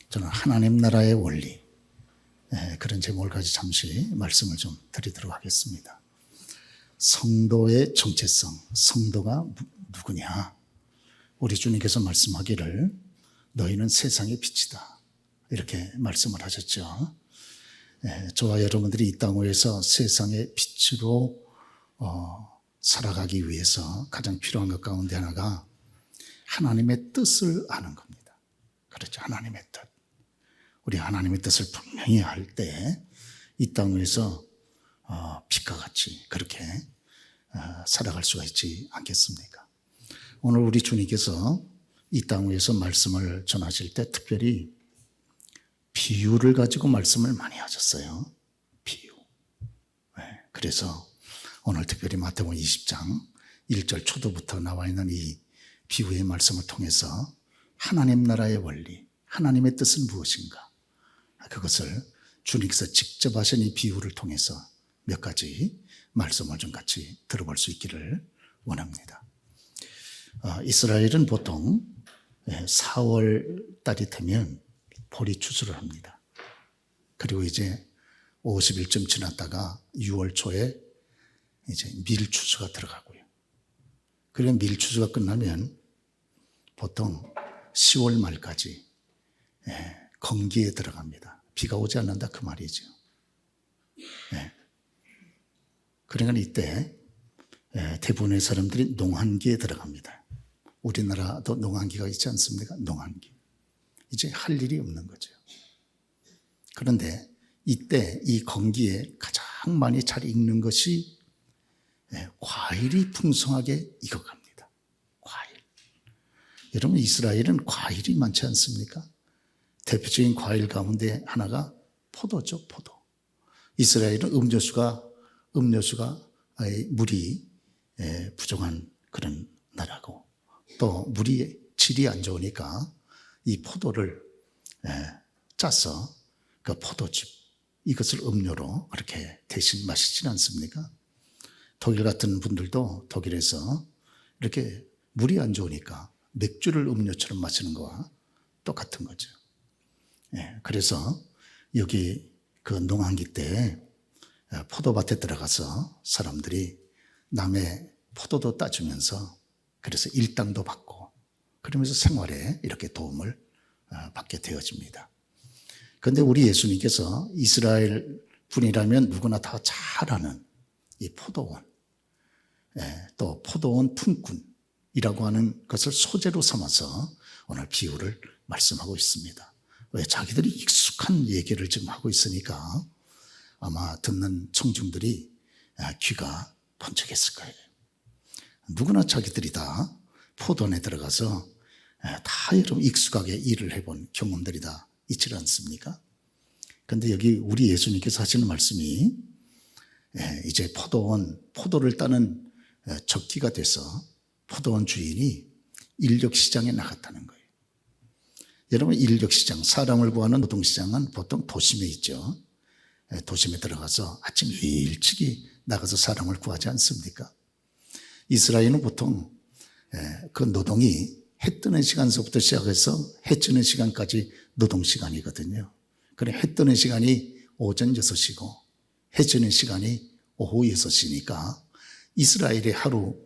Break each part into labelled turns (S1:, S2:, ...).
S1: 저는 하나님 나라의 원리, 그런 제목을 가지고 잠시 말씀을 좀 드리도록 하겠습니다. 성도의 정체성, 성도가 누구냐? 우리 주님께서 말씀하기를 너희는 세상의 빛이다, 이렇게 말씀을 하셨죠. 저와 여러분들이 이 땅 위에서 세상의 빛으로 살아가기 위해서 가장 필요한 것 가운데 하나가 하나님의 뜻을 아는 겁니다. 그렇죠. 하나님의 뜻. 우리 하나님의 뜻을 분명히 알 때 이 땅 위에서 빛과 같이 그렇게 살아갈 수가 있지 않겠습니까? 오늘 우리 주님께서 이 땅 위에서 말씀을 전하실 때 특별히 비유를 가지고 말씀을 많이 하셨어요. 비유. 그래서 오늘 특별히 마태복음 20장 1절 초도부터 나와 있는 이 비유의 말씀을 통해서 하나님 나라의 원리, 하나님의 뜻은 무엇인가, 그것을 주님께서 직접 하신 이 비유를 통해서 몇 가지 말씀을 좀 같이 들어볼 수 있기를 원합니다. 이스라엘은 보통 4월 달이 되면 보리 추수를 합니다. 그리고 이제 50일쯤 지났다가 6월 초에 이제 밀 추수가 들어가고요. 그리고 밀 추수가 끝나면 보통 10월 말까지 건기에 들어갑니다. 비가 오지 않는다 그 말이죠. 그러니까 이때 대부분의 사람들이 농한기에 들어갑니다. 우리나라도 농한기가 있지 않습니까? 농한기. 이제 할 일이 없는 거죠. 그런데 이때 이 건기에 가장 많이 잘 익는 것이 과일이 풍성하게 익어갑니다. 과일. 여러분, 이스라엘은 과일이 많지 않습니까? 대표적인 과일 가운데 하나가 포도죠, 포도. 이스라엘은 음료수가 물이 부족한 그런 나라고, 또 물이 질이 안 좋으니까 이 포도를 짜서 그 포도즙, 이것을 음료로 그렇게 대신 마시지 않습니까? 독일 같은 분들도 독일에서 이렇게 물이 안 좋으니까 맥주를 음료처럼 마시는 거와 똑같은 거죠. 그래서 여기 그 농한기 때 포도밭에 들어가서 사람들이 남의 포도도 따주면서 그래서 일당도 받고 그러면서 생활에 이렇게 도움을 받게 되어집니다. 그런데 우리 예수님께서 이스라엘 분이라면 누구나 다 잘 아는 이 포도원, 또 포도원 품꾼이라고 하는 것을 소재로 삼아서 오늘 비유를 말씀하고 있습니다. 왜? 자기들이 익숙한 얘기를 지금 하고 있으니까 아마 듣는 청중들이 귀가 번쩍했을 거예요. 누구나 자기들이 다 포도원에 들어가서 다 여러분 익숙하게 일을 해본 경험들이 다 있지 않습니까? 그런데 여기 우리 예수님께서 하시는 말씀이 이제 포도를 따는 적기가 돼서 포도원 주인이 인력시장에 나갔다는 거예요. 여러분, 인력시장, 사람을 구하는 노동시장은 보통 도심에 있죠. 도심에 들어가서 아침 일찍이 나가서 사람을 구하지 않습니까? 이스라엘은 보통 그 노동이 해 뜨는 시간서부터 시작해서 해 지는 시간까지 노동시간이거든요. 그래, 해 뜨는 시간이 오전 6시고 해 지는 시간이 오후 6시니까 이스라엘의 하루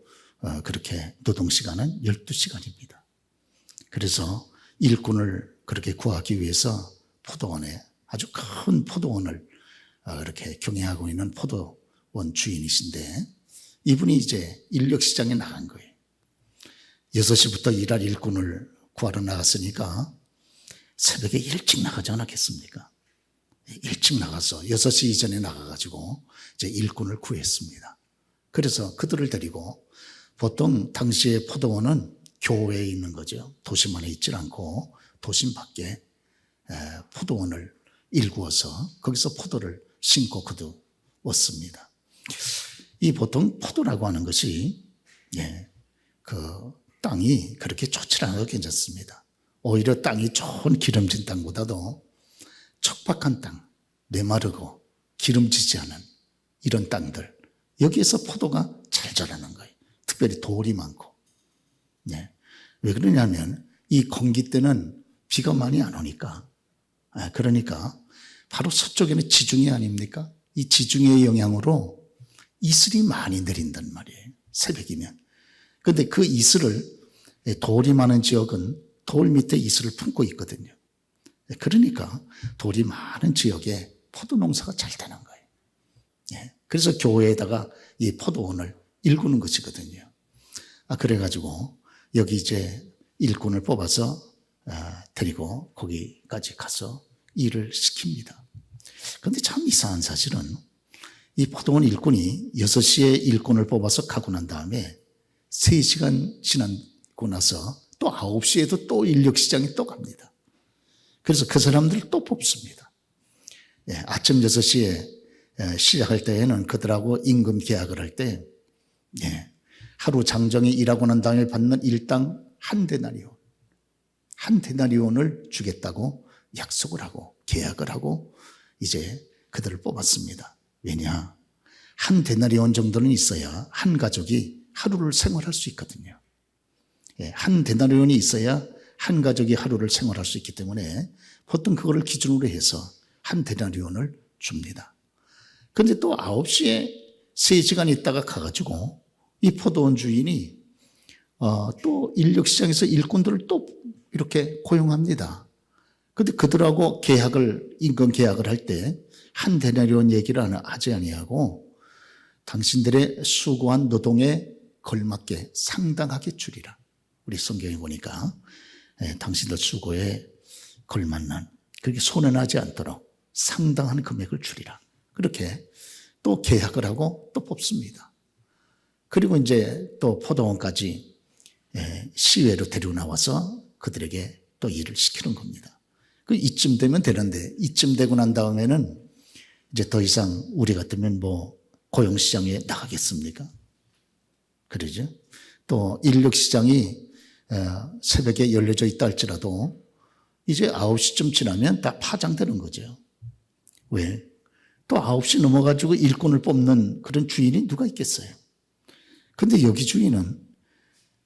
S1: 그렇게 노동시간은 12시간입니다. 그래서 일꾼을 그렇게 구하기 위해서 포도원에, 아주 큰 포도원을 이렇게 경영하고 있는 포도원 주인이신데 이분이 이제 인력시장에 나간 거예요. 6시부터 일할 일꾼을 구하러 나갔으니까 새벽에 일찍 나가지 않았겠습니까? 일찍 나가서 6시 이전에 나가가지고 이제 일꾼을 구했습니다. 그래서 그들을 데리고, 보통 당시의 포도원은 교외에 있는 거죠. 도심 안에 있지 않고 도심 밖에 포도원을 일구어서 거기서 포도를 심고 거두었습니다. 이 보통 포도라고 하는 것이 그 땅이 그렇게 좋지 않아도 괜찮습니다. 오히려 땅이 좋은 기름진 땅보다도 척박한 땅, 메마르고 기름지지 않은 이런 땅들, 여기에서 포도가 잘 자라는 거예요. 특별히 돌이 많고. 왜 그러냐면 이 건기 때는 비가 많이 안 오니까 그러니까 바로 서쪽에는 지중해 아닙니까? 이 지중해의 영향으로 이슬이 많이 내린단 말이에요. 새벽이면. 그런데 그 이슬을, 돌이 많은 지역은 돌 밑에 이슬을 품고 있거든요. 그러니까 돌이 많은 지역에 포도 농사가 잘 되는 거예요. 그래서 교회에다가 이 포도원을 일구는 것이거든요. 그래가지고 여기 이제 일꾼을 뽑아서 데리고 거기까지 가서 일을 시킵니다. 그런데 참 이상한 사실은 이 포도원 일꾼이 6시에 일꾼을 뽑아서 가고 난 다음에 3시간 지나고 나서 또 9시에도 또 인력시장에 또 갑니다. 그래서 그 사람들을 또 뽑습니다. 아침 6시에 시작할 때에는 그들하고 임금 계약을 할 때 하루 장정에 일하고 난 다음에 받는 일당 한 데나리온을 주겠다고 약속을 하고 계약을 하고 이제 그들을 뽑았습니다. 왜냐? 한 데나리온 정도는 있어야 한 가족이 하루를 생활할 수 있거든요. 한 데나리온이 있어야 한 가족이 하루를 생활할 수 있기 때문에 보통 그거를 기준으로 해서 한 데나리온을 줍니다. 그런데 또 9시에 3시간 있다가 가가지고 이 포도원 주인이 또 인력시장에서 일꾼들을 또 이렇게 고용합니다. 그런데 그들하고 임금 계약을 할 때 한 데나리온 얘기를 하지 아니하고 당신들의 수고한 노동에 걸맞게 상당하게 주리라. 우리 성경에 보니까 당신들 수고에 걸맞는, 그렇게 손해나지 않도록 상당한 금액을 주리라. 그렇게 또 계약을 하고 또 뽑습니다. 그리고 이제 또 포도원까지 시외로 데리고 나와서 그들에게 또 일을 시키는 겁니다. 이쯤 되면 되는데, 이쯤 되고 난 다음에는 이제 더 이상 우리 같으면 뭐 고용시장에 나가겠습니까? 그러죠? 또 인력시장이 새벽에 열려져 있다 할지라도 이제 9시쯤 지나면 다 파장되는 거죠. 왜? 또 9시 넘어가지고 일꾼을 뽑는 그런 주인이 누가 있겠어요? 근데 여기 주인은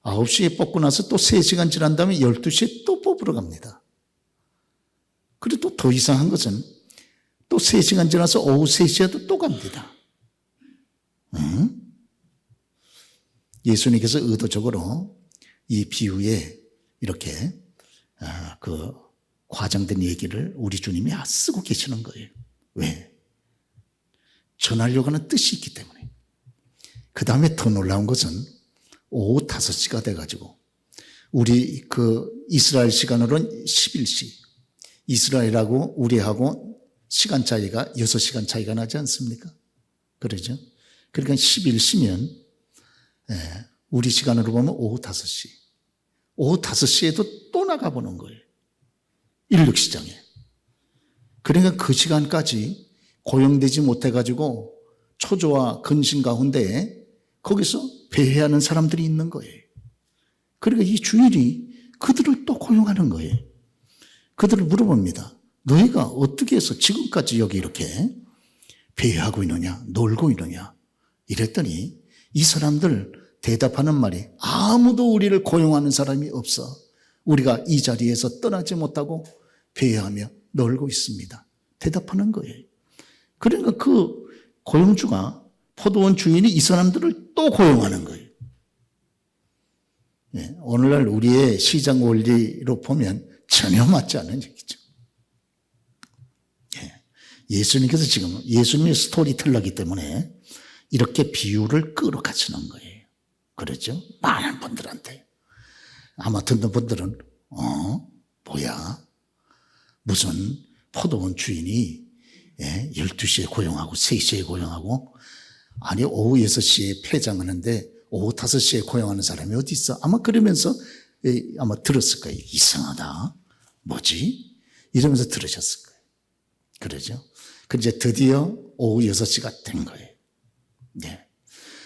S1: 9시에 뽑고 나서 또 3시간 지난 다음에 12시에 또 뽑으러 갑니다. 그리고 또 더 이상한 것은 또 3시간 지나서 오후 3시에도 또 갑니다. 예수님께서 의도적으로 이 비유에 이렇게 그 과장된 얘기를 우리 주님이 쓰고 계시는 거예요. 왜? 전하려고 하는 뜻이 있기 때문에. 그 다음에 더 놀라운 것은 오후 5시가 돼가지고 우리 그 이스라엘 시간으로는 11시, 이스라엘하고 우리하고 시간 차이가 6시간 차이가 나지 않습니까? 그러죠? 그러니까 11시면 우리 시간으로 보면 오후 5시. 오후 5시에도 또 나가보는 거예요. 인력시장에. 그러니까 그 시간까지 고용되지 못해가지고 초조와 근심 가운데 거기서 배회하는 사람들이 있는 거예요. 그러니까 이 주인이 그들을 또 고용하는 거예요. 그들을 물어봅니다. 너희가 어떻게 해서 지금까지 여기 이렇게 배회하고 있느냐, 놀고 있느냐 이랬더니 이 사람들 대답하는 말이 아무도 우리를 고용하는 사람이 없어. 우리가 이 자리에서 떠나지 못하고 배회하며 놀고 있습니다. 대답하는 거예요. 그러니까 그 고용주가 포도원 주인이 이 사람들을 또 고용하는 거예요. 오늘날 우리의 시장 원리로 보면 전혀 맞지 않는 얘기죠. 예수님께서 지금 예수님의 스토리텔러기 때문에 이렇게 비유를 끌어가시는 거예요. 그렇죠? 많은 분들한테. 아마 듣는 분들은 뭐야? 무슨 포도원 주인이 12시에 고용하고 3시에 고용하고 아니 오후 6시에 폐장하는데 오후 5시에 고용하는 사람이 어디 있어? 아마 그러면서 아마 들었을 거예요. 이상하다. 뭐지? 이러면서 들으셨을 거예요. 그러죠? 그런데 이제 드디어 오후 6시가 된 거예요. 네.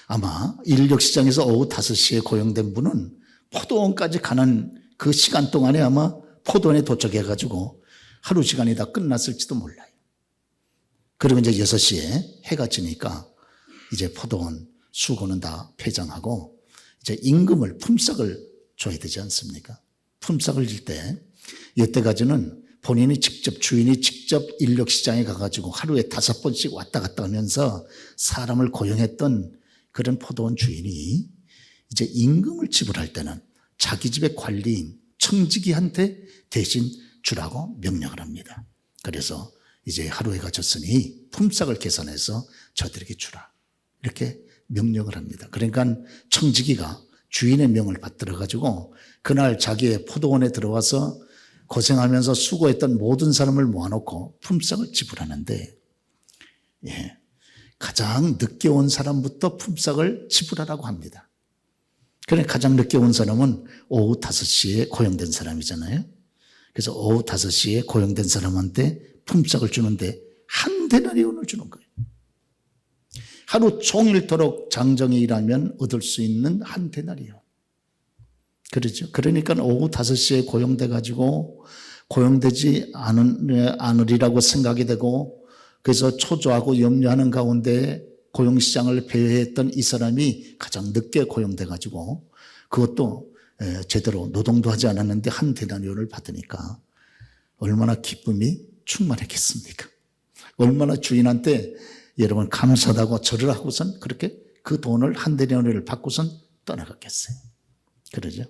S1: 아마 인력시장에서 오후 5시에 고용된 분은 포도원까지 가는 그 시간 동안에 아마 포도원에 도착해가지고 하루 시간이 다 끝났을지도 몰라요. 그리고 이제 6시에 해가 지니까 이제 포도원 수고는 다 폐장하고 이제 임금을 품삯을 줘야 되지 않습니까? 품삯을 줄 때 이때까지는 본인이 직접, 주인이 직접 인력시장에 가가지고 하루에 5번씩 왔다 갔다 하면서 사람을 고용했던 그런 포도원 주인이 이제 임금을 지불할 때는 자기 집의 관리인 청지기한테 대신 주라고 명령을 합니다. 그래서 이제 하루에 가졌으니 품삯을 계산해서 저들에게 주라, 이렇게 명령을 합니다. 그러니까 청지기가 주인의 명을 받들어 가지고 그날 자기의 포도원에 들어와서 고생하면서 수고했던 모든 사람을 모아놓고 품삯을 지불하는데, 가장 늦게 온 사람부터 품삯을 지불하라고 합니다. 그러니까 가장 늦게 온 사람은 오후 5시에 고용된 사람이잖아요. 그래서 오후 5시에 고용된 사람한테 품삯을 주는데 한 데나리온을 주는 거예요. 하루 종일토록 장정에 일하면 얻을 수 있는 한 데나리온. 그렇죠. 그러니까 오후 5시에 고용돼가지고 고용되지 않으리라고 생각이 되고, 그래서 초조하고 염려하는 가운데 고용시장을 배회했던 이 사람이 가장 늦게 고용돼가지고 그것도 제대로 노동도 하지 않았는데 한 데나리온을 받으니까 얼마나 기쁨이 충만했겠습니까? 얼마나 주인한테 여러분 감사하다고 절을 하고선 그렇게 그 돈을 한 데나리온을 받고선 떠나갔겠어요. 그러죠.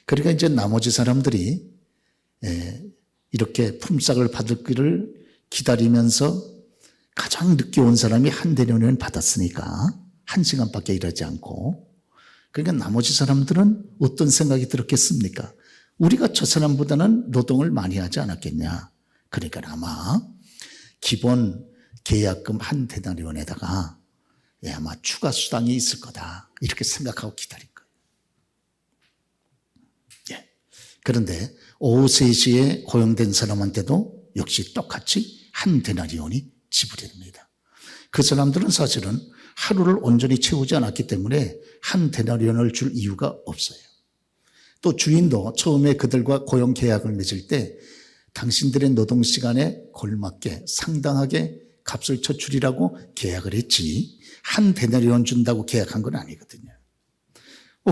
S1: 그러니까 이제 나머지 사람들이 이렇게 품삯을 받을 기다리면서 가장 늦게 온 사람이 한 데나리온 받았으니까 1시간밖에 일하지 않고, 그러니까 나머지 사람들은 어떤 생각이 들었겠습니까? 우리가 저 사람보다는 노동을 많이 하지 않았겠냐. 그러니까 아마 기본 계약금 한 데나리온에다가 아마 추가 수당이 있을 거다, 이렇게 생각하고 기다린 거예요. 그런데 오후 3시에 고용된 사람한테도 역시 똑같이 한 데나리온이 지불이 됩니다. 그 사람들은 사실은 하루를 온전히 채우지 않았기 때문에 한 데나리온을 줄 이유가 없어요. 또 주인도 처음에 그들과 고용 계약을 맺을 때 당신들의 노동시간에 걸맞게 상당하게 값을 쳐주리라고 계약을 했지 한 데나리온 준다고 계약한 건 아니거든요.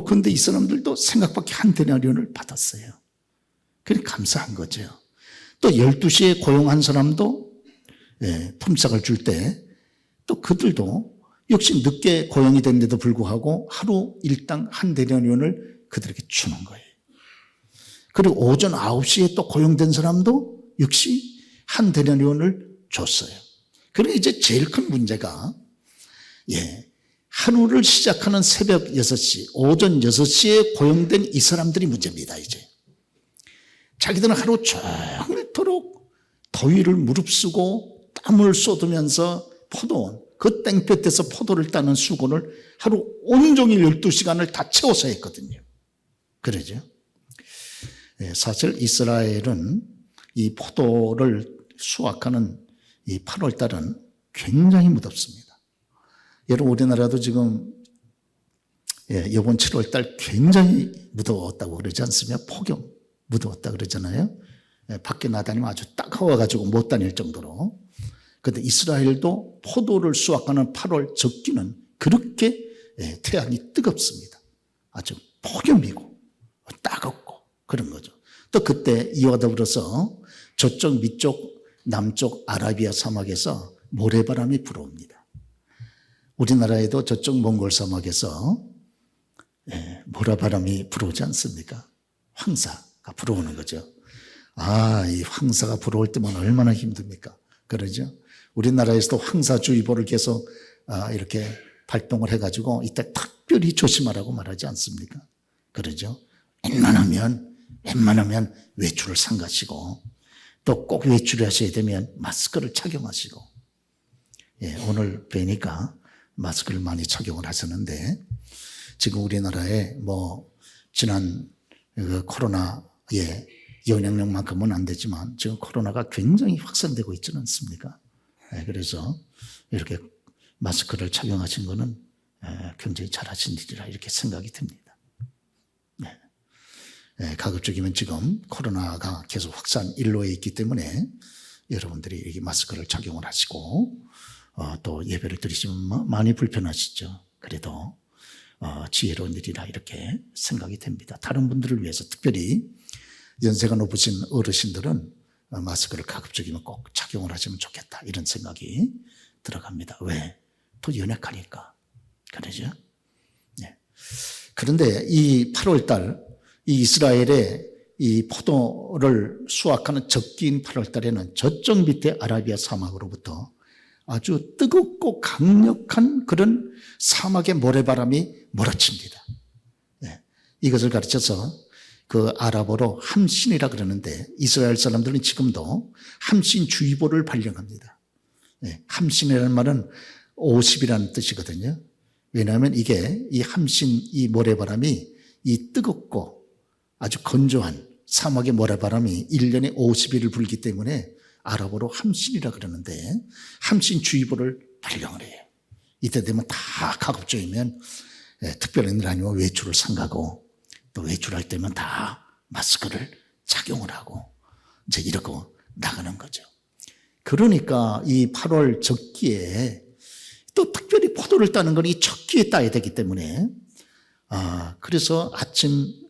S1: 그런데 이 사람들도 생각밖에 한 데나리온을 받았어요. 그래 감사한 거죠. 또 12시에 고용한 사람도 품삯을 줄 때 또 그들도 역시 늦게 고용이 됐는데도 불구하고 하루 일당 한 데나리온을 그들에게 주는 거예요. 그리고 오전 9시에 또 고용된 사람도 역시 한 데나리온을 줬어요. 그리고 이제 제일 큰 문제가 하루를 시작하는 새벽 6시, 오전 6시에 고용된 이 사람들이 문제입니다. 이제 자기들은 하루 종일토록 더위를 무릅쓰고 땀을 쏟으면서 포도원, 그 땡볕에서 포도를 따는 수고를 하루 온종일 12시간을 다 채워서 했거든요. 그러죠. 사실 이스라엘은 이 포도를 수확하는 이 8월 달은 굉장히 무덥습니다. 여러분 우리나라도 지금 이번 7월 달 굉장히 무더웠다고 그러지 않습니까? 폭염 무더웠다 그러잖아요. 밖에 나다니면 아주 따가워가지고 못 다닐 정도로. 그런데 이스라엘도 포도를 수확하는 8월 적기는 그렇게 태양이 뜨겁습니다. 아주 폭염이고 따갑고 그런 거죠. 또 그때 이와 더불어서 저쪽 밑쪽 남쪽 아라비아 사막에서 모래바람이 불어옵니다. 우리나라에도 저쪽 몽골 사막에서 모래바람이 불어오지 않습니까? 황사가 불어오는 거죠. 이 황사가 불어올 때면 얼마나 힘듭니까? 그러죠. 우리나라에서도 황사주의보를 계속 이렇게 발동을 해가지고 이때 특별히 조심하라고 말하지 않습니까? 그러죠. 웬만하면 외출을 삼가시고 또 꼭 외출을 하셔야 되면 마스크를 착용하시고. 오늘 뵈니까 마스크를 많이 착용을 하셨는데 지금 우리나라에 지난 코로나의 영향력만큼은 안 되지만 지금 코로나가 굉장히 확산되고 있지는 않습니까? 그래서 이렇게 마스크를 착용하신 거는 굉장히 잘하신 일이라 이렇게 생각이 듭니다. 가급적이면 지금 코로나가 계속 확산 일로에 있기 때문에 여러분들이 이렇게 마스크를 착용을 하시고 또 예배를 드리시면 많이 불편하시죠. 그래도 지혜로운 일이라 이렇게 생각이 됩니다. 다른 분들을 위해서 특별히 연세가 높으신 어르신들은 마스크를 가급적이면 꼭 착용을 하시면 좋겠다. 이런 생각이 들어갑니다. 왜? 더 연약하니까. 그러죠? 네. 그런데 이 8월 달, 이 이스라엘의 이 포도를 수확하는 적기인 8월 달에는 저쪽 밑에 아라비아 사막으로부터 아주 뜨겁고 강력한 그런 사막의 모래바람이 몰아칩니다. 네. 이것을 가르쳐서 그 아랍어로 함신이라 그러는데 이스라엘 사람들은 지금도 함신주의보를 발령합니다. 네. 함신이라는 말은 50이라는 뜻이거든요. 왜냐하면 이게 이 함신 이 모래바람이 이 뜨겁고 아주 건조한 사막의 모래바람이 1년에 50일을 불기 때문에 아랍어로 함신이라 그러는데 함신주의보를 발령을 해요. 이때 되면 다 가급적이면 특별한 일 아니면 외출을 삼가고 또 외출할 때면 다 마스크를 착용을 하고 이제 이러고 나가는 거죠. 그러니까 이 8월 적기에 또 특별히 포도를 따는 건 이 적기에 따야 되기 때문에 그래서 아침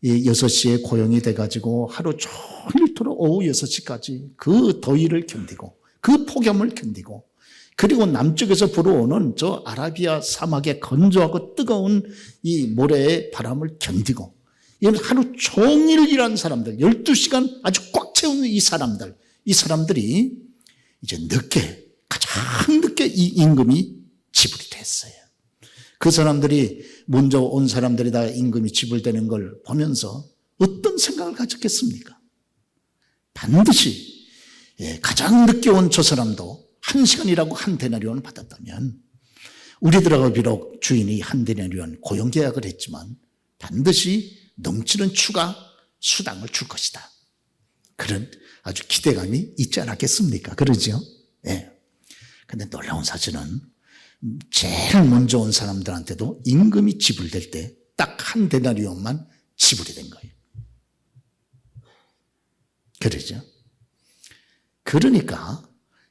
S1: 6시에 고용이 돼가지고 하루 종일토록 오후 6시까지 그 더위를 견디고 그 폭염을 견디고 그리고 남쪽에서 불어오는 저 아라비아 사막의 건조하고 뜨거운 이 모래의 바람을 견디고 이건 하루 종일 일하는 사람들 12시간 아주 꽉 채운 이 사람들이 이제 늦게 가장 늦게 이 임금이 지불이 됐어요. 그 사람들이 먼저 온 사람들이 다 임금이 지불되는 걸 보면서 어떤 생각을 가졌겠습니까? 반드시 가장 늦게 온 저 사람도 1시간이라고 한 데나리온을 받았다면 우리들하고 비록 주인이 한 데나리온 고용계약을 했지만 반드시 넘치는 추가 수당을 줄 것이다. 그런 아주 기대감이 있지 않았겠습니까? 그러죠? 예. 근데 놀라운 사실은 제일 먼저 온 사람들한테도 임금이 지불될 때 딱 한 데나리온만 지불이 된 거예요. 그러죠? 그러니까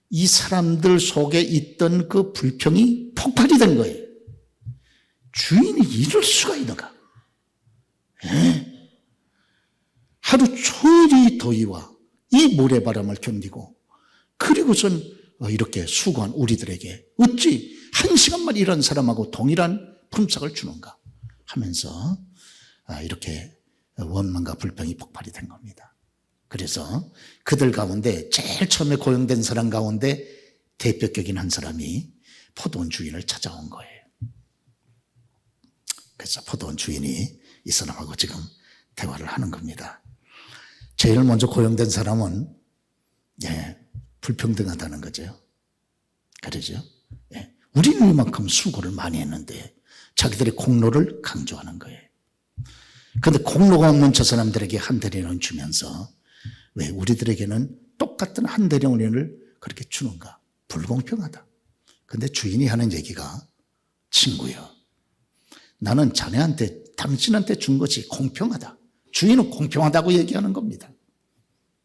S1: 이 사람들 속에 있던 그 불평이 폭발이 된 거예요. 주인이 이럴 수가 있는가? 하루 종일 더위와 이 모래바람을 견디고 그리고선 이렇게 수고한 우리들에게 어찌 1시간만 일한 사람하고 동일한 품삯을 주는가 하면서 이렇게 원망과 불평이 폭발이 된 겁니다. 그래서 그들 가운데 제일 처음에 고용된 사람 가운데 대표격인 한 사람이 포도원 주인을 찾아온 거예요. 그래서 포도원 주인이 이 사람하고 지금 대화를 하는 겁니다. 제일 먼저 고용된 사람은 불평등하다는 거죠. 그러죠? 우리는 이만큼 수고를 많이 했는데 자기들의 공로를 강조하는 거예요. 그런데 공로가 없는 저 사람들에게 한 대리인을 주면서 왜 우리들에게는 똑같은 한 대리인을 그렇게 주는가? 불공평하다. 그런데 주인이 하는 얘기가 친구여, 나는 자네한테 당신한테 준 것이 공평하다. 주인은 공평하다고 얘기하는 겁니다.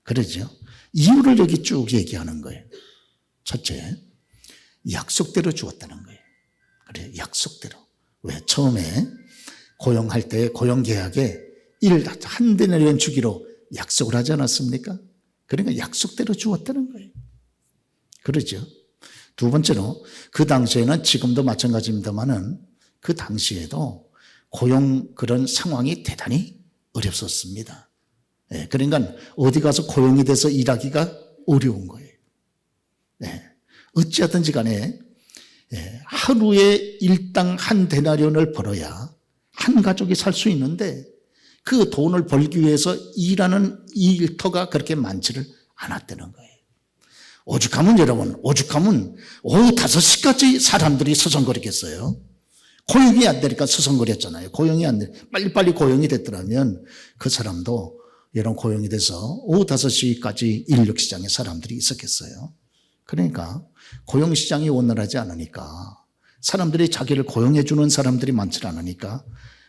S1: 그러죠? 이유를 여기 쭉 얘기하는 거예요. 첫째, 약속대로 주었다는 거예요. 그래, 약속대로. 왜? 처음에 고용할 때 고용계약에 한 데나리온 주기로 약속을 하지 않았습니까? 그러니까 약속대로 주었다는 거예요. 그러죠? 두 번째로 그 당시에는 지금도 마찬가지입니다만은 그 당시에도 고용 그런 상황이 대단히 어렵었습니다. 그러니까 어디 가서 고용이 돼서 일하기가 어려운 거예요. 어찌하든지 간에 하루에 일당 한 데나리온을 벌어야 한 가족이 살 수 있는데 그 돈을 벌기 위해서 일하는 일터가 그렇게 많지를 않았다는 거예요. 오죽하면 여러분, 오죽하면 오후 5시까지 사람들이 서성거리겠어요? 고용이 안 되니까 서성거렸잖아요. 고용이 안 돼. 빨리빨리 고용이 됐더라면 그 사람도 이런 고용이 돼서 오후 5시까지 인력시장에 사람들이 있었겠어요. 그러니까 고용시장이 원활하지 않으니까 사람들이 자기를 고용해주는 사람들이 많지 않으니까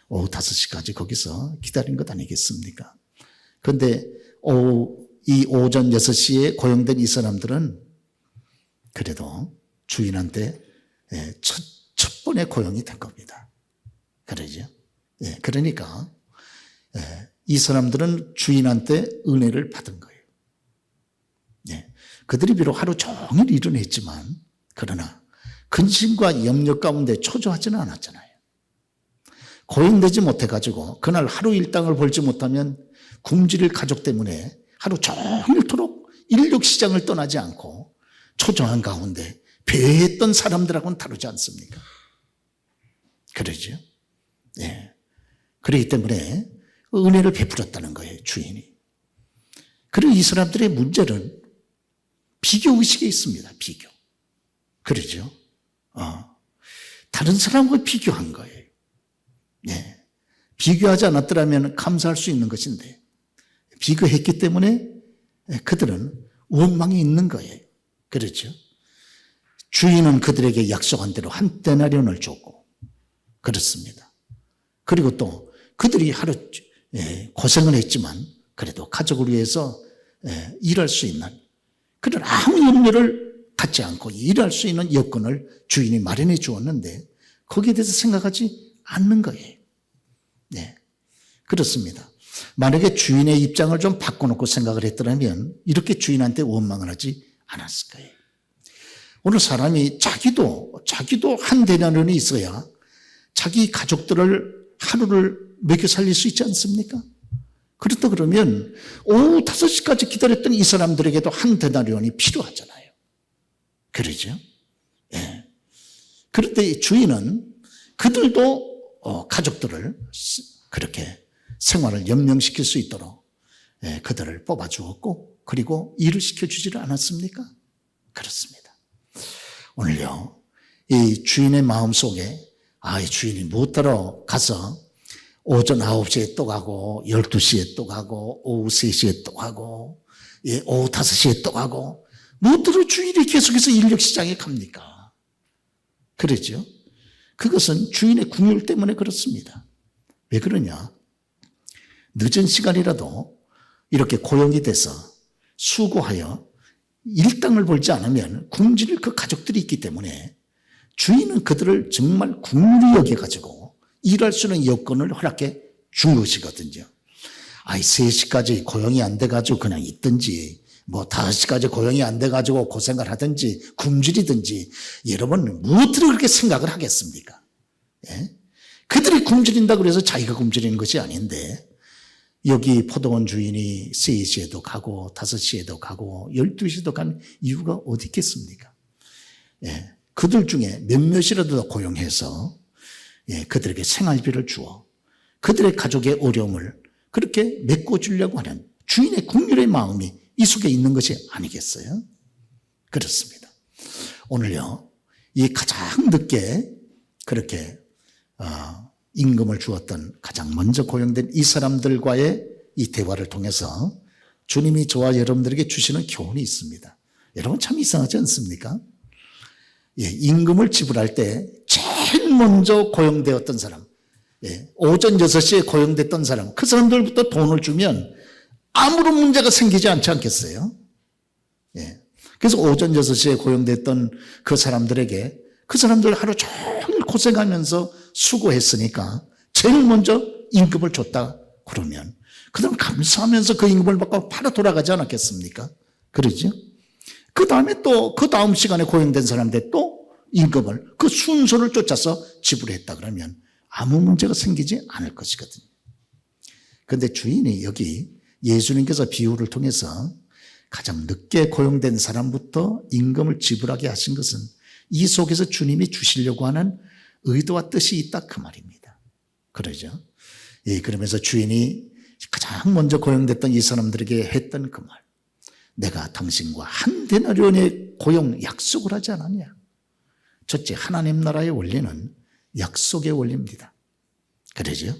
S1: 오후 5시까지 거기서 기다린 것 아니겠습니까? 그런데 이 오전 6시에 고용된 이 사람들은 그래도 주인한테 첫 번에 고용이 된 겁니다. 그러죠? 그러니까 이 사람들은 주인한테 은혜를 받은 거예요. 그들이 비록 하루 종일 일은 했지만 그러나 근심과 염려 가운데 초조하지는 않았잖아요. 고용되지 못해가지고 그날 하루 일당을 벌지 못하면 굶주릴 가족 때문에 하루 종일토록 인력시장을 떠나지 않고 초조한 가운데 배회했던 사람들하고는 다르지 않습니까? 그러죠. 예. 그렇기 때문에 은혜를 베풀었다는 거예요, 주인이. 그리고 이 사람들의 문제는 비교의식에 있습니다, 비교. 그러죠. 다른 사람과 비교한 거예요. 예. 비교하지 않았더라면 감사할 수 있는 것인데, 비교했기 때문에 그들은 원망이 있는 거예요. 그렇죠. 주인은 그들에게 약속한 대로 한 데나리온을 줬고, 그렇습니다. 그리고 또 그들이 하루 고생을 했지만 그래도 가족을 위해서 일할 수 있는 그런 아무 염려를 갖지 않고 일할 수 있는 여건을 주인이 마련해 주었는데 거기에 대해서 생각하지 않는 거예요. 네, 그렇습니다. 만약에 주인의 입장을 좀 바꿔놓고 생각을 했더라면 이렇게 주인한테 원망을 하지 않았을 거예요. 오늘 사람이 자기도 한 데나리온이 있어야 자기 가족들을 하루를 먹여 살릴 수 있지 않습니까? 그렇다 그러면 오후 5시까지 기다렸던 이 사람들에게도 한 데나리온이 필요하잖아요. 그러죠? 예. 그런데 주인은 그들도 가족들을 그렇게 생활을 연명시킬 수 있도록 그들을 뽑아주었고 그리고 일을 시켜주지를 않았습니까? 그렇습니다. 오늘요, 이 주인의 마음속에 이 주인이 무엇하러 가서 오전 9시에 또 가고 12시에 또 가고 오후 3시에 또 가고 오후 5시에 또 가고 무엇으로 주인이 계속해서 인력시장에 갑니까? 그러죠. 그것은 주인의 궁율 때문에 그렇습니다. 왜 그러냐? 늦은 시간이라도 이렇게 고용이 돼서 수고하여 일당을 벌지 않으면 굶주릴 그 가족들이 있기 때문에 주인은 그들을 정말 궁휼히 여겨가지고 일할 수 있는 여건을 허락해 준 것이거든요. 3시까지 고용이 안 돼가지고 그냥 있든지 5시까지 고용이 안 돼가지고 고생을 하든지 굶주리든지 여러분 무엇으로 그렇게 생각을 하겠습니까? 예? 그들이 굶주린다고 해서 자기가 굶주리는 것이 아닌데 여기 포도원 주인이 3시에도 가고 5시에도 가고 12시에도 간 이유가 어디 있겠습니까? 예. 그들 중에 몇몇이라도 고용해서 그들에게 생활비를 주어 그들의 가족의 어려움을 그렇게 메꿔주려고 하는 주인의 긍휼의 마음이 이 속에 있는 것이 아니겠어요? 그렇습니다. 오늘요, 이 가장 늦게 그렇게 임금을 주었던 가장 먼저 고용된 이 사람들과의 이 대화를 통해서 주님이 저와 여러분들에게 주시는 교훈이 있습니다. 여러분 참 이상하지 않습니까? 임금을 지불할 때 제일 먼저 고용되었던 사람, 오전 6시에 고용됐던 사람, 그 사람들부터 돈을 주면 아무런 문제가 생기지 않지 않겠어요? 그래서 오전 6시에 고용됐던 그 사람들에게 그 사람들 하루 종일 고생하면서 수고했으니까 제일 먼저 임금을 줬다 그러면 그다음 감사하면서 그 임금을 받고 바로 돌아가지 않았겠습니까? 그러죠? 그 다음에 또 그 다음 시간에 고용된 사람들 또 임금을 그 순서를 쫓아서 지불했다 그러면 아무 문제가 생기지 않을 것이거든요. 그런데 주인이 여기 예수님께서 비유를 통해서 가장 늦게 고용된 사람부터 임금을 지불하게 하신 것은 이 속에서 주님이 주시려고 하는 의도와 뜻이 있다 그 말입니다. 그러죠? 그러면서 주인이 가장 먼저 고용됐던 이 사람들에게 했던 그 말, 내가 당신과 한 데나리온의 고용 약속을 하지 않았냐? 첫째, 하나님 나라의 원리는 약속의 원리입니다. 그러죠?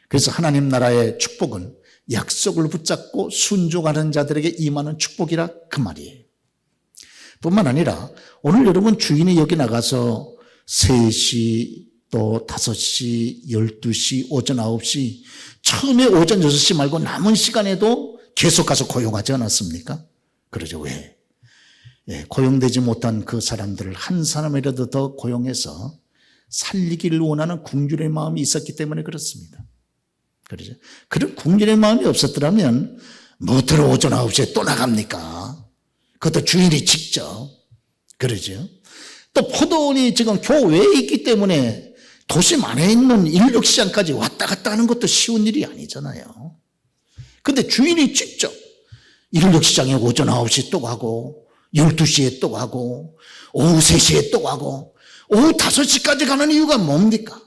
S1: 그래서 하나님 나라의 축복은 약속을 붙잡고 순종하는 자들에게 임하는 축복이라 그 말이에요. 뿐만 아니라 오늘 여러분 주인이 여기 나가서 3시 또 5시, 12시, 오전 9시 처음에 오전 6시 말고 남은 시간에도 계속 가서 고용하지 않았습니까? 그러죠. 왜? 고용되지 못한 그 사람들을 한 사람이라도 더 고용해서 살리기를 원하는 긍휼의 마음이 있었기 때문에 그렇습니다. 그러죠. 그런 긍휼의 마음이 없었더라면 뭐들어 오전 9시에 또 나갑니까? 그것도 주인이 직접. 그러죠. 또 포도원이 지금 교외에 있기 때문에 도심 안에 있는 인력시장까지 왔다 갔다 하는 것도 쉬운 일이 아니잖아요. 근데 주인이 직접 인력시장에 오전 9시 또 가고 12시에 또 가고 오후 3시에 또 가고 오후 5시까지 가는 이유가 뭡니까?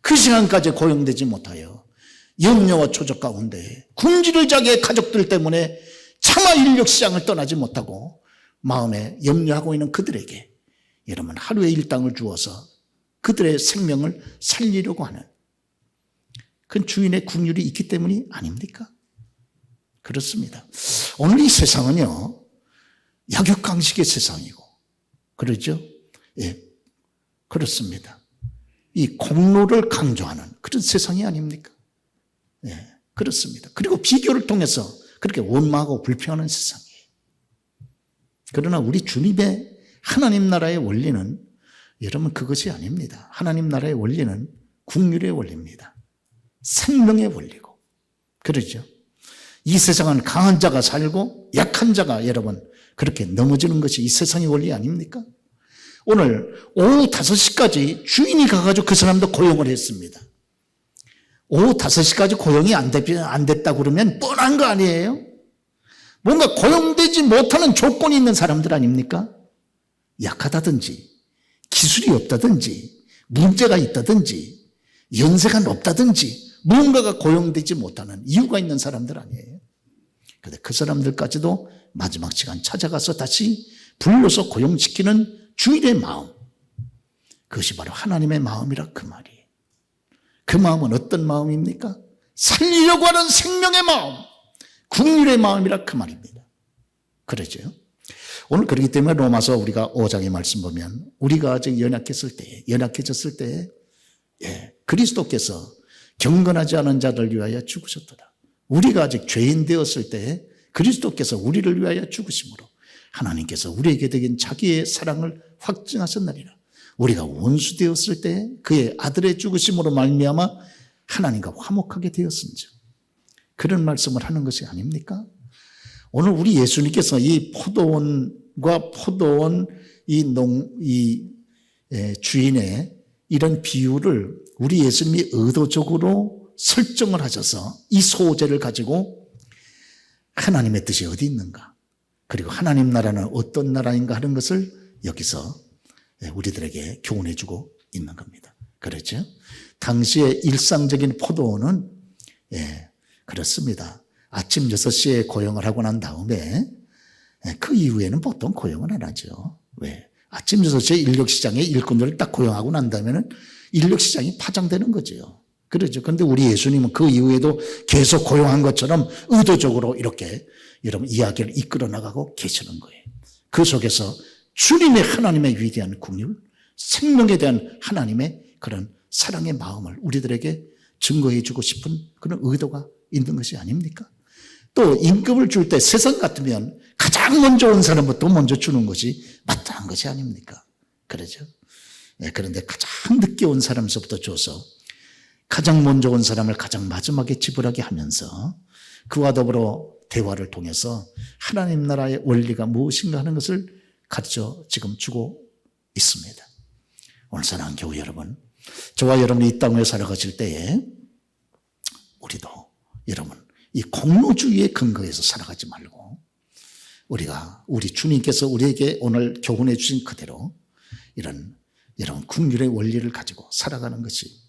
S1: 그 시간까지 고용되지 못하여 염려와 초적 가운데 궁지를 자기의 가족들 때문에 차마 인력시장을 떠나지 못하고 마음에 염려하고 있는 그들에게 여러분 하루의 일당을 주어서 그들의 생명을 살리려고 하는 그건 주인의 국률이 있기 때문이 아닙니까? 그렇습니다. 오늘 이 세상은요 약육강식의 세상이고 그렇죠? 예, 그렇습니다. 이 공로를 강조하는 그런 세상이 아닙니까? 예, 그렇습니다. 그리고 비교를 통해서 그렇게 원망하고 불평하는 세상이에요. 그러나 우리 주님의 하나님 나라의 원리는 여러분 그것이 아닙니다. 하나님 나라의 원리는 국률의 원리입니다. 생명의 원리고 그러죠. 이 세상은 강한 자가 살고 약한 자가 여러분 그렇게 넘어지는 것이 이 세상의 원리 아닙니까? 오늘 오후 5시까지 주인이 가가지고 그 사람도 고용을 했습니다. 오후 5시까지 고용이 안 됐다고 그러면 뻔한 거 아니에요? 뭔가 고용되지 못하는 조건이 있는 사람들 아닙니까? 약하다든지 기술이 없다든지 문제가 있다든지 연세가 높다든지 무언가가 고용되지 못하는 이유가 있는 사람들 아니에요? 그런데 그 사람들까지도 마지막 시간 찾아가서 다시 불러서 고용시키는 주인의 마음, 그것이 바로 하나님의 마음이라 그 말이에요. 그 마음은 어떤 마음입니까? 살리려고 하는 생명의 마음, 국률의 마음이라 그 말입니다. 그러죠. 오늘 그렇기 때문에 로마서 우리가 5장의 말씀 보면 우리가 아직 연약해졌을 때 그리스도께서 경건하지 않은 자들 위하여 죽으셨도다. 우리가 아직 죄인 되었을 때 그리스도께서 우리를 위하여 죽으심으로 하나님께서 우리에게 되긴 자기의 사랑을 확증하셨느니라. 우리가 원수 되었을 때 그의 아들의 죽으심으로 말미암아 하나님과 화목하게 되었은즉 그런 말씀을 하는 것이 아닙니까? 오늘 우리 예수님께서 이 포도원과 포도원 주인의 이런 비유를 우리 예수님이 의도적으로 설정을 하셔서 이 소재를 가지고 하나님의 뜻이 어디 있는가, 그리고 하나님 나라는 어떤 나라인가 하는 것을 여기서 우리들에게 교훈해 주고 있는 겁니다. 그렇죠? 당시의 일상적인 포도원은 그렇습니다. 아침 6시에 고용을 하고 난 다음에 그 이후에는 보통 고용을 안 하죠. 왜? 아침 6시에 인력시장에 일꾼들을 딱 고용하고 난 다음에는 인력시장이 파장되는 거죠. 그렇죠. 그런데 우리 예수님은 그 이후에도 계속 고용한 것처럼 의도적으로 이렇게 여러분 이야기를 이끌어 나가고 계시는 거예요. 그 속에서 주님의 하나님의 위대한 국률, 생명에 대한 하나님의 그런 사랑의 마음을 우리들에게 증거해 주고 싶은 그런 의도가 있는 것이 아닙니까? 또 임금을 줄 때 세상 같으면 가장 먼저 온 사람부터 먼저 주는 것이 마땅한 것이 아닙니까? 그러죠. 그런데 가장 늦게 온 사람서부터 줘서 가장 먼저 온 사람을 가장 마지막에 지불하게 하면서 그와 더불어 대화를 통해서 하나님 나라의 원리가 무엇인가 하는 것을 가르쳐 지금 주고 있습니다. 오늘 사랑하는 교회 여러분, 저와 여러분이 이 땅에 살아가실 때에 우리도 여러분 이 공로주의에 근거해서 살아가지 말고 우리 주님께서 우리에게 오늘 교훈해 주신 그대로 이런 국률의 원리를 가지고 살아가는 것이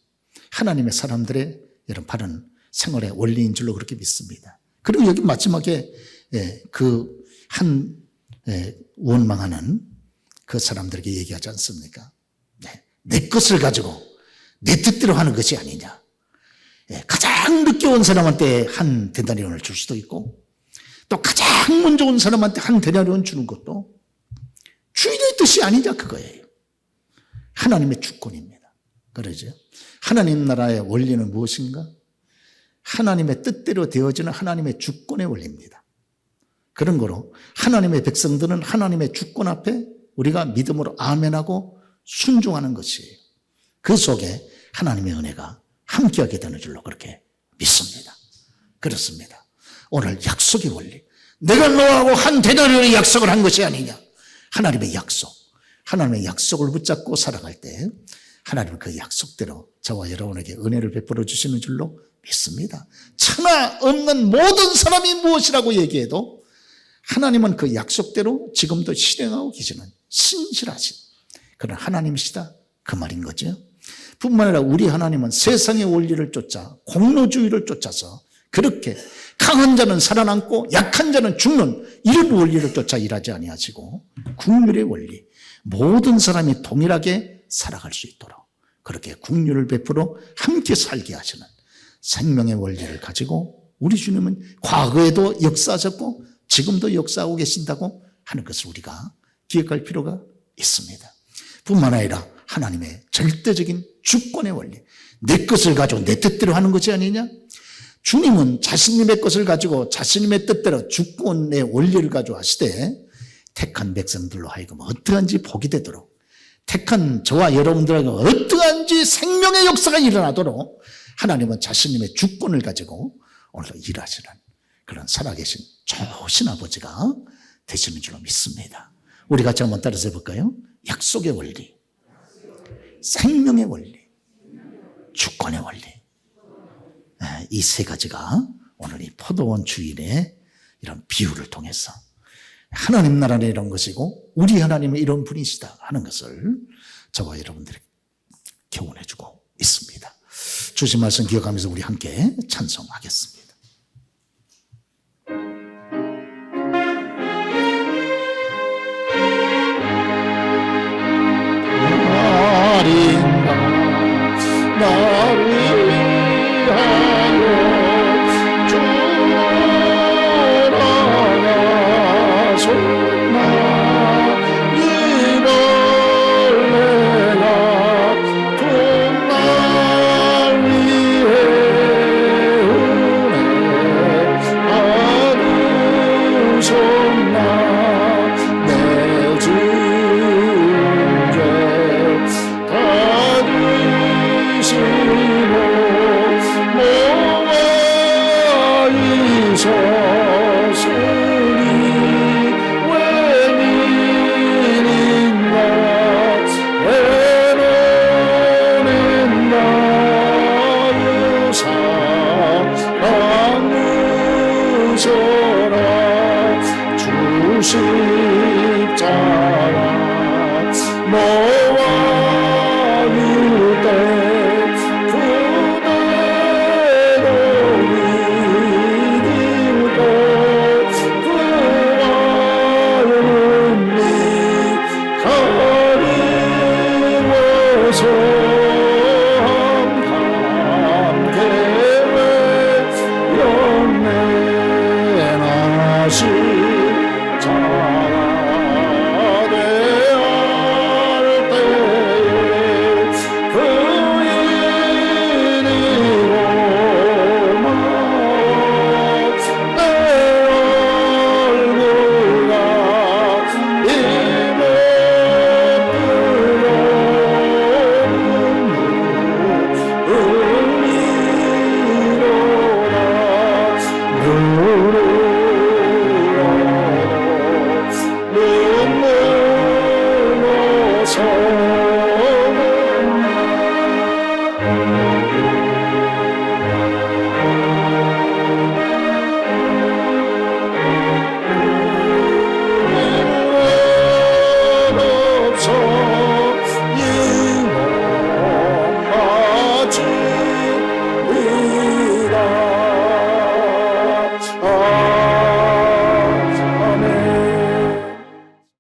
S1: 하나님의 사람들의 이런 바른 생활의 원리인 줄로 그렇게 믿습니다. 그리고 여기 마지막에 원망하는 그 사람들에게 얘기하지 않습니까? 내 것을 가지고 내 뜻대로 하는 것이 아니냐. 가장 늦게 온 사람한테 한 데나리온을 줄 수도 있고 또 가장 먼저 온 사람한테 한 데나리온 주는 것도 주인의 뜻이 아니냐 그거예요. 하나님의 주권입니다. 그러죠. 하나님 나라의 원리는 무엇인가? 하나님의 뜻대로 되어지는 하나님의 주권의 원리입니다. 그런 거로 하나님의 백성들은 하나님의 주권 앞에 우리가 믿음으로 아멘하고 순종하는 것이에요. 그 속에 하나님의 은혜가 함께하게 되는 줄로 그렇게 믿습니다. 그렇습니다. 오늘 약속의 원리, 내가 너하고 한 대단한 약속을 한 것이 아니냐. 하나님의 약속, 하나님의 약속을 붙잡고 살아갈 때 하나님은 그 약속대로 저와 여러분에게 은혜를 베풀어 주시는 줄로 믿습니다. 차나 없는 모든 사람이 무엇이라고 얘기해도 하나님은 그 약속대로 지금도 실행하고 계시는 신실하신 그런 하나님이시다, 그 말인 거죠. 뿐만 아니라 우리 하나님은 세상의 원리를 쫓아 공로주의를 쫓아서 그렇게 강한 자는 살아남고 약한 자는 죽는 이런 원리를 쫓아 일하지 아니하시고 국률의 원리, 모든 사람이 동일하게 살아갈 수 있도록 그렇게 국률을 베풀어 함께 살게 하시는 생명의 원리를 가지고 우리 주님은 과거에도 역사하셨고 지금도 역사하고 계신다고 하는 것을 우리가 기억할 필요가 있습니다. 뿐만 아니라 하나님의 절대적인 주권의 원리, 내 것을 가지고 내 뜻대로 하는 것이 아니냐. 주님은 자신님의 것을 가지고 자신님의 뜻대로 주권의 원리를 가지고 하시되 택한 백성들로 하여금 어떠한지 복이 되도록, 택한 저와 여러분들에게 어떠한지 생명의 역사가 일어나도록 하나님은 자신님의 주권을 가지고 오늘 일하시는 그런 살아계신 좋으신 아버지가 되시는 줄로 믿습니다. 우리 같이 한번 따라서 해볼까요? 약속의 원리, 생명의 원리, 주권의 원리, 이 세 가지가 오늘 이 포도원 주인의 이런 비유를 통해서 하나님 나라는 이런 것이고 우리 하나님은 이런 분이시다 하는 것을 저와 여러분들에게 교훈해 주고 있습니다. 주신 말씀 기억하면서 우리 함께 찬송하겠습니다. 나를 위하여 돌아가소나 이걸 내가 돈날 위해 아두셨나 내 주께 가두시고 모아 있었으니 왜 미인인가 외로는 나의 사랑 무서라 주 십자가 모아 유대 그대로 이기고 구하였니 가리워서 함께 영내나시